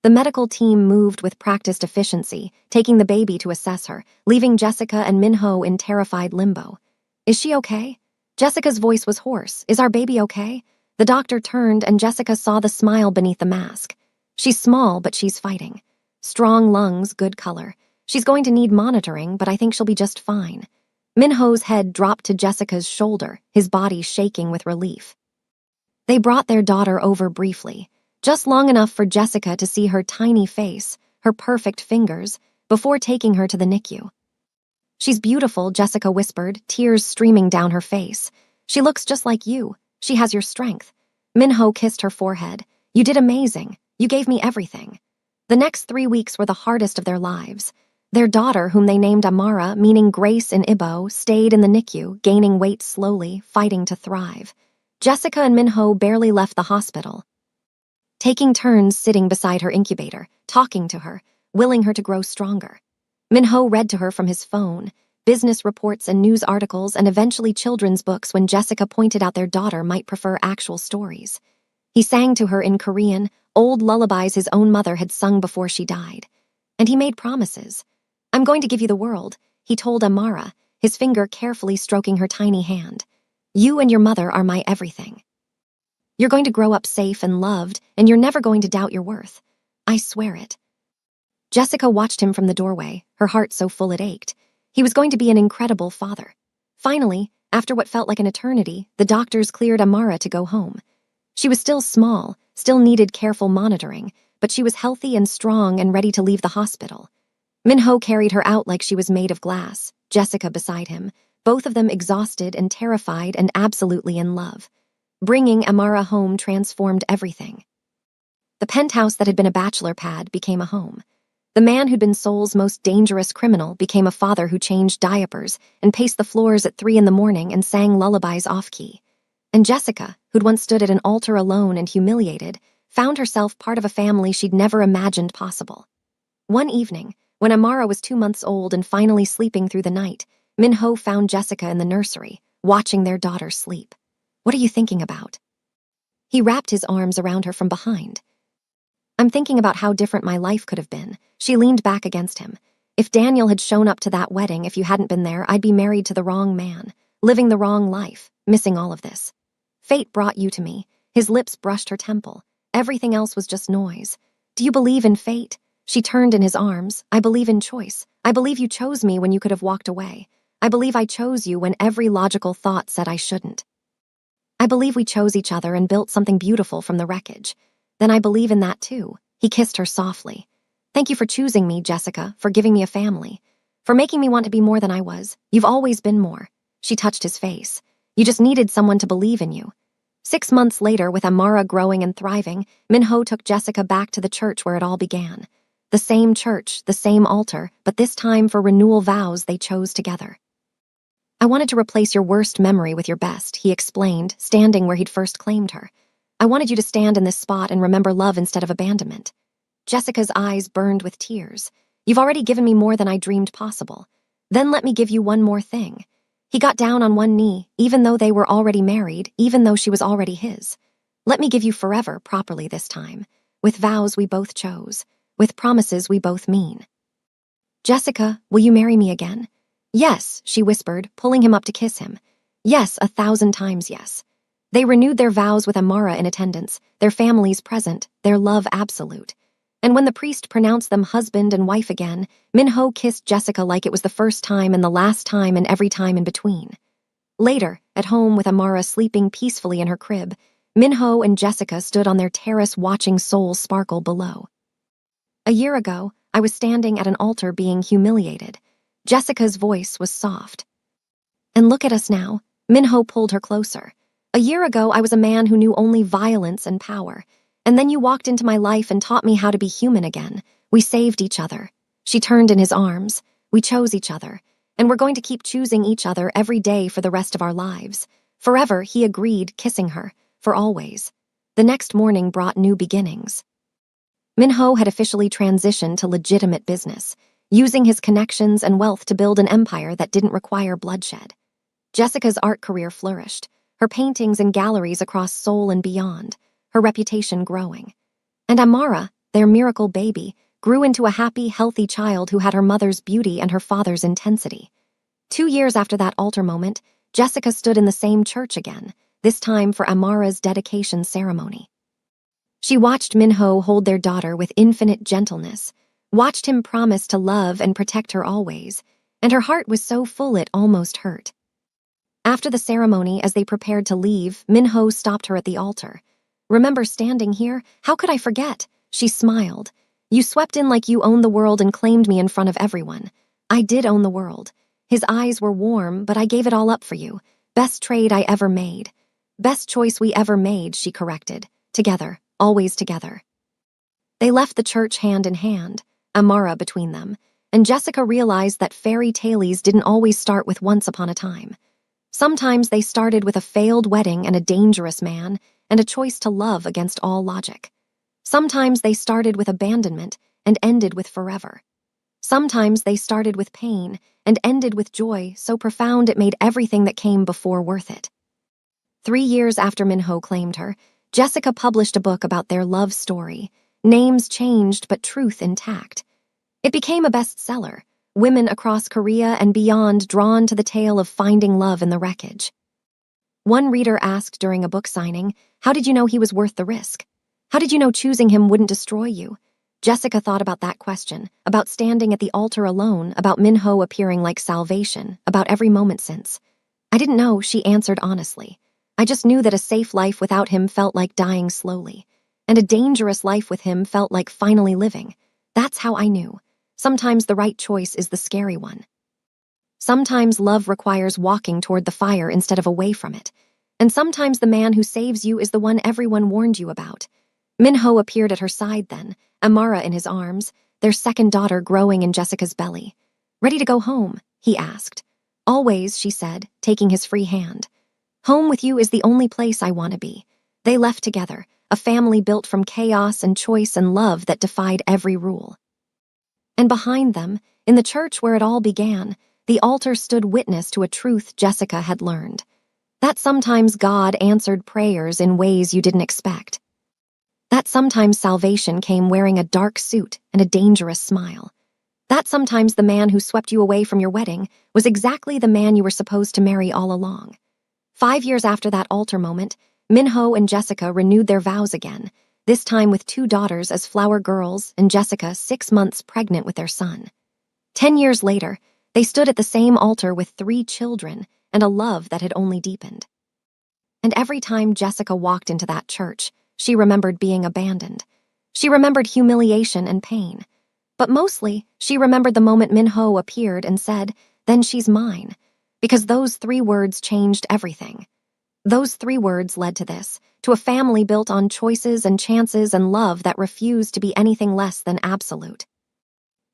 Speaker 1: The medical team moved with practiced efficiency, taking the baby to assess her, leaving Jessica and Minho in terrified limbo. Is she okay? Jessica's voice was hoarse. Is our baby okay? The doctor turned and Jessica saw the smile beneath the mask. She's small, but she's fighting. Strong lungs, good color. She's going to need monitoring, but I think she'll be just fine. Minho's head dropped to Jessica's shoulder, his body shaking with relief. They brought their daughter over briefly, just long enough for Jessica to see her tiny face, her perfect fingers, before taking her to the NICU. She's beautiful, Jessica whispered, tears streaming down her face. She looks just like you. She has your strength. Minho kissed her forehead. You did amazing. You gave me everything. The next 3 weeks were the hardest of their lives. Their daughter, whom they named Amara, meaning grace in Igbo, stayed in the NICU, gaining weight slowly, fighting to thrive. Jessica and Minho barely left the hospital, taking turns sitting beside her incubator, talking to her, willing her to grow stronger. Minho read to her from his phone, business reports and news articles, and eventually children's books when Jessica pointed out their daughter might prefer actual stories. He sang to her in Korean, old lullabies his own mother had sung before she died. And he made promises. I'm going to give you the world, he told Amara, his finger carefully stroking her tiny hand. You and your mother are my everything. You're going to grow up safe and loved, and you're never going to doubt your worth. I swear it. Jessica watched him from the doorway, her heart so full it ached. He was going to be an incredible father. Finally, after what felt like an eternity, the doctors cleared Amara to go home. She was still small, still needed careful monitoring, but she was healthy and strong and ready to leave the hospital. Minho carried her out like she was made of glass, Jessica beside him, both of them exhausted and terrified and absolutely in love. Bringing Amara home transformed everything. The penthouse that had been a bachelor pad became a home. The man who'd been Seoul's most dangerous criminal became a father who changed diapers and paced the floors at 3 a.m. and sang lullabies off-key. And Jessica, who'd once stood at an altar alone and humiliated, found herself part of a family she'd never imagined possible. One evening, when Amara was 2 months old and finally sleeping through the night, Minho found Jessica in the nursery, watching their daughter sleep. What are you thinking about? He wrapped his arms around her from behind. I'm thinking about how different my life could have been. She leaned back against him. If Daniel had shown up to that wedding, if you hadn't been there, I'd be married to the wrong man, living the wrong life, missing all of this. Fate brought you to me. His lips brushed her temple. Everything else was just noise. Do you believe in fate? She turned in his arms. I believe in choice. I believe you chose me when you could have walked away. I believe I chose you when every logical thought said I shouldn't. I believe we chose each other and built something beautiful from the wreckage. Then I believe in that too. He kissed her softly. Thank you for choosing me, Jessica, for giving me a family, for making me want to be more than I was. You've always been more. She touched his face. You just needed someone to believe in you. 6 months later, with Amara growing and thriving, Minho took Jessica back to the church where it all began. The same church, the same altar, but this time for renewal vows they chose together. I wanted to replace your worst memory with your best, he explained, standing where he'd first claimed her. I wanted you to stand in this spot and remember love instead of abandonment. Jessica's eyes burned with tears. You've already given me more than I dreamed possible. Then let me give you one more thing. He got down on one knee, even though they were already married, even though she was already his. Let me give you forever properly this time, with vows we both chose, with promises we both mean. Jessica, will you marry me again? Yes, she whispered, pulling him up to kiss him. Yes, 1,000 times yes. They renewed their vows with Amara in attendance, their families present, their love absolute. And when the priest pronounced them husband and wife again, Minho kissed Jessica like it was the first time and the last time and every time in between. Later, at home with Amara sleeping peacefully in her crib, Minho and Jessica stood on their terrace watching Seoul sparkle below. A year ago, I was standing at an altar being humiliated. Jessica's voice was soft. And look at us now. Minho pulled her closer. A year ago, I was a man who knew only violence and power. And then you walked into my life and taught me how to be human again. We saved each other. She turned in his arms. We chose each other. And we're going to keep choosing each other every day for the rest of our lives. Forever, he agreed, kissing her. For always. The next morning brought new beginnings. Minho had officially transitioned to legitimate business, using his connections and wealth to build an empire that didn't require bloodshed. Jessica's art career flourished, her paintings in galleries across Seoul and beyond, her reputation growing. And Amara, their miracle baby, grew into a happy, healthy child who had her mother's beauty and her father's intensity. 2 years after that altar moment, Jessica stood in the same church again, this time for Amara's dedication ceremony. She watched Minho hold their daughter with infinite gentleness, watched him promise to love and protect her always, and her heart was so full it almost hurt. After the ceremony, as they prepared to leave, Minho stopped her at the altar. Remember standing here? How could I forget? She smiled. You swept in like you owned the world and claimed me in front of everyone. I did own the world. His eyes were warm, but I gave it all up for you. Best trade I ever made. Best choice we ever made, she corrected. Together, always together. They left the church hand in hand, Amara between them, and Jessica realized that fairy tales didn't always start with once upon a time. Sometimes they started with a failed wedding and a dangerous man, and a choice to love against all logic. Sometimes they started with abandonment and ended with forever. Sometimes they started with pain and ended with joy so profound it made everything that came before worth it. 3 years after Minho claimed her, Jessica published a book about their love story. Names changed, but truth intact. It became a bestseller, women across Korea and beyond drawn to the tale of finding love in the wreckage. One reader asked during a book signing, "How did you know he was worth the risk? How did you know choosing him wouldn't destroy you?" Jessica thought about that question, about standing at the altar alone, about Minho appearing like salvation, about every moment since. "I didn't know," she answered honestly. "I just knew that a safe life without him felt like dying slowly, and a dangerous life with him felt like finally living. That's how I knew. Sometimes the right choice is the scary one. Sometimes love requires walking toward the fire instead of away from it. And sometimes the man who saves you is the one everyone warned you about." Minho appeared at her side then, Amara in his arms, their second daughter growing in Jessica's belly. "Ready to go home?" he asked. "Always," she said, taking his free hand. "Home with you is the only place I want to be." They left together, a family built from chaos and choice and love that defied every rule. And behind them, in the church where it all began, the altar stood witness to a truth Jessica had learned. That sometimes God answered prayers in ways you didn't expect. That sometimes salvation came wearing a dark suit and a dangerous smile. That sometimes the man who swept you away from your wedding was exactly the man you were supposed to marry all along. 5 years after that altar moment, Minho and Jessica renewed their vows again, this time with 2 daughters as flower girls and Jessica 6 months pregnant with their son. 10 years later, they stood at the same altar with 3 children and a love that had only deepened. And every time Jessica walked into that church, she remembered being abandoned. She remembered humiliation and pain. But mostly, she remembered the moment Minho appeared and said, "Then she's mine," because those 3 words changed everything. Those 3 words led to this, to a family built on choices and chances and love that refused to be anything less than absolute.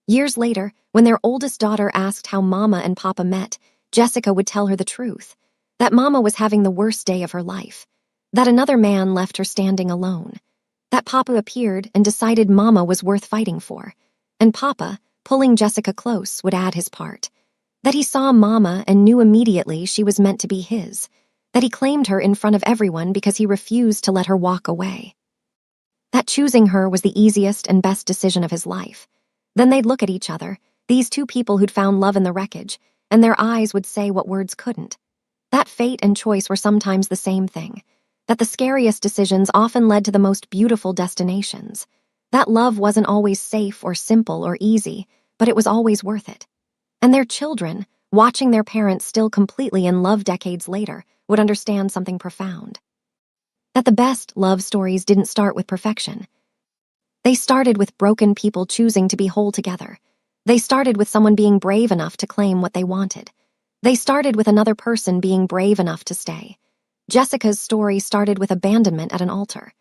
Speaker 1: Years later, when their oldest daughter asked how Mama and Papa met, Jessica would tell her the truth, that Mama was having the worst day of her life, that another man left her standing alone, that Papa appeared and decided Mama was worth fighting for, and Papa, pulling Jessica close, would add his part, that he saw Mama and knew immediately she was meant to be his, that he claimed her in front of everyone because he refused to let her walk away, that choosing her was the easiest and best decision of his life. Then they'd look at each other, these 2 people who'd found love in the wreckage, and their eyes would say what words couldn't. That fate and choice were sometimes the same thing, that the scariest decisions often led to the most beautiful destinations, that love wasn't always safe or simple or easy, but it was always worth it. And their children, watching their parents still completely in love decades later, would understand something profound. That the best love stories didn't start with perfection. They started with broken people choosing to be whole together. They started with someone being brave enough to claim what they wanted. They started with another person being brave enough to stay. Jessica's story started with abandonment at an altar,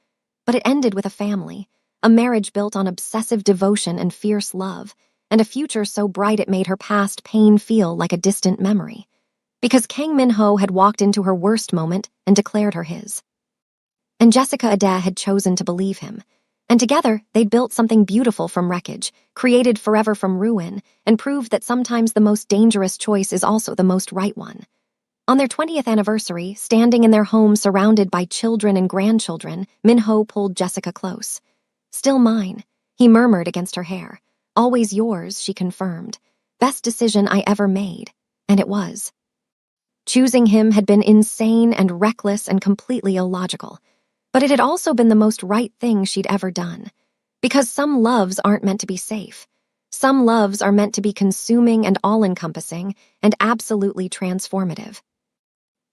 Speaker 1: but it ended with a family, a marriage built on obsessive devotion and fierce love, and a future so bright it made her past pain feel like a distant memory. Because Kang Min-ho had walked into her worst moment and declared her his. And Jessica Ade had chosen to believe him. And together, they'd built something beautiful from wreckage, created forever from ruin, and proved that sometimes the most dangerous choice is also the most right one. On their 20th anniversary, standing in their home surrounded by children and grandchildren, Min-ho pulled Jessica close. "Still mine," he murmured against her hair. "Always yours," she confirmed. "Best decision I ever made." And it was. Choosing him had been insane and reckless and completely illogical. But it had also been the most right thing she'd ever done. Because some loves aren't meant to be safe. Some loves are meant to be consuming and all-encompassing and absolutely transformative.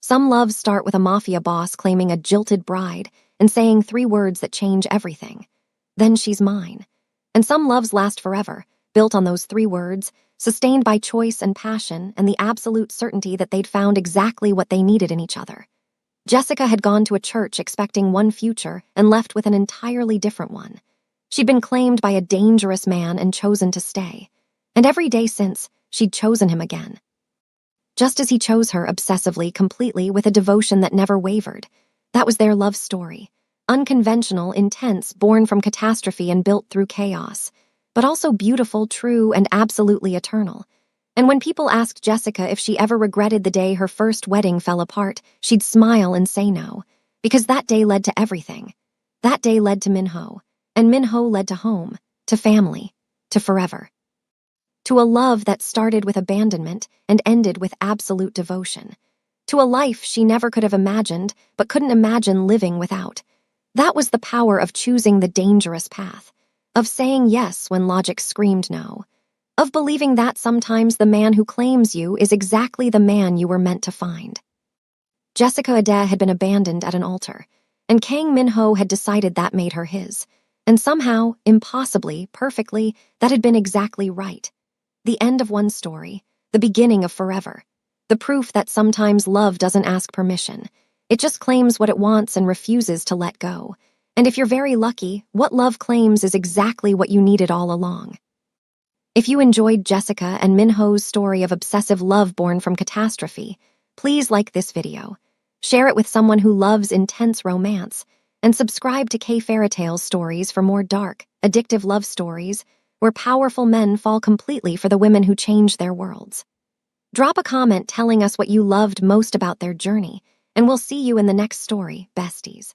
Speaker 1: Some loves start with a mafia boss claiming a jilted bride and saying 3 words that change everything. "Then she's mine." And some loves last forever, built on those 3 words, sustained by choice and passion and the absolute certainty that they'd found exactly what they needed in each other. Jessica had gone to a church expecting one future and left with an entirely different one. She'd been claimed by a dangerous man and chosen to stay. And every day since, she'd chosen him again. Just as he chose her obsessively, completely, with a devotion that never wavered. That was their love story. Unconventional, intense, born from catastrophe and built through chaos. But also beautiful, true, and absolutely eternal. And when people asked Jessica if she ever regretted the day her first wedding fell apart, she'd smile and say no. Because that day led to everything. That day led to Minho. And Minho led to home, to family, to forever. To a love that started with abandonment and ended with absolute devotion. To a life she never could have imagined, but couldn't imagine living without. That was the power of choosing the dangerous path. Of saying yes when logic screamed no. Of believing that sometimes the man who claims you is exactly the man you were meant to find. Jessica Ade had been abandoned at an altar, and Kang Minho had decided that made her his. And somehow, impossibly, perfectly, that had been exactly right. The end of one story, the beginning of forever. The proof that sometimes love doesn't ask permission. It just claims what it wants and refuses to let go. And if you're very lucky, what love claims is exactly what you needed all along. If you enjoyed Jessica and Minho's story of obsessive love born from catastrophe, please like this video, share it with someone who loves intense romance, and subscribe to K Fairy Tales stories for more dark, addictive love stories where powerful men fall completely for the women who change their worlds. Drop a comment telling us what you loved most about their journey, and we'll see you in the next story, besties.